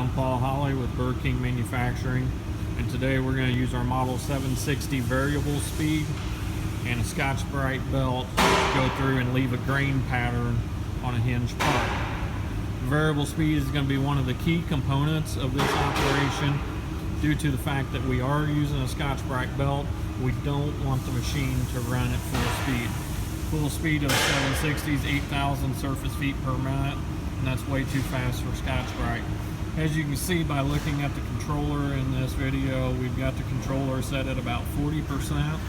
I'm Paul Holly with Burger King Manufacturing, and today we're going to use our Model 760 variable speed and a Scotch-Brite belt to go through and leave a grain pattern on a hinge part. Variable speed is going to be one of the key components of this operation. Due to the fact that we are using a Scotch-Brite belt, we don't want the machine to run at full speed. Full speed of 760 is 8,000 surface feet per minute, and that's way too fast for Scotch-Brite. As you can see by looking at the controller in this video, we've got the controller set at about 40%.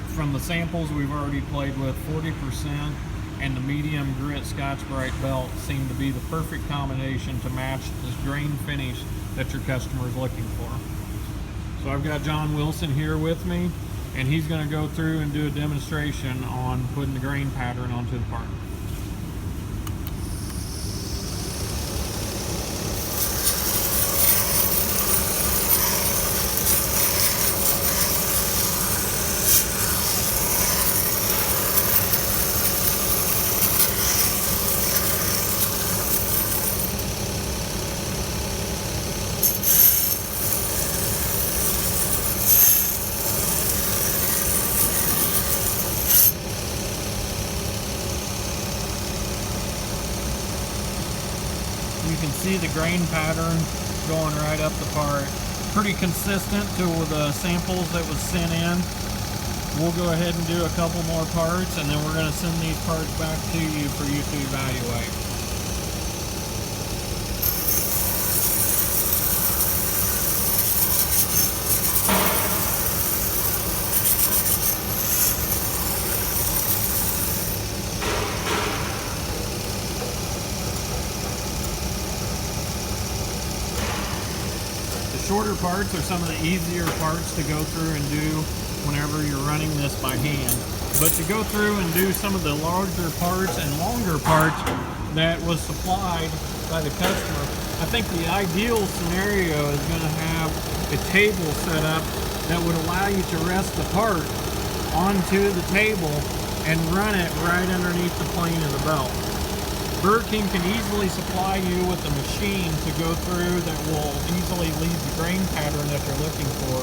From the samples we've already played with, 40% and the medium grit Scotch-Brite belt seem to be the perfect combination to match this grain finish that your customer is looking for. So I've got John Wilson here with me, and he's going to go through and do a demonstration on putting the grain pattern onto the part. You can see the grain pattern going right up the part. Pretty consistent to the samples that was sent in. We'll go ahead and do a couple more parts, and then we're going to send these parts back to you for you to evaluate. Shorter parts are some of the easier parts to go through and do whenever you're running this by hand. But to go through and do some of the larger parts and longer parts that was supplied by the customer, I think the ideal scenario is going to have a table set up that would allow you to rest the part onto the table and run it right underneath the plane of the belt. Burger King can easily supply you with a machine to go through that will easily leave the grain pattern that you're looking for,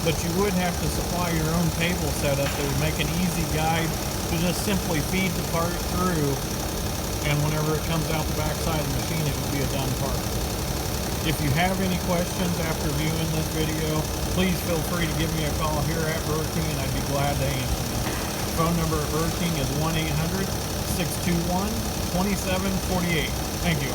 but you would have to supply your own table setup that would make an easy guide to just simply feed the part through, and whenever it comes out the back side of the machine, it would be a done part. If you have any questions after viewing this video, please feel free to give me a call here at Burger King, and I'd be glad to answer them. Phone number at Burger King is 1-800-621-2748. Thank you.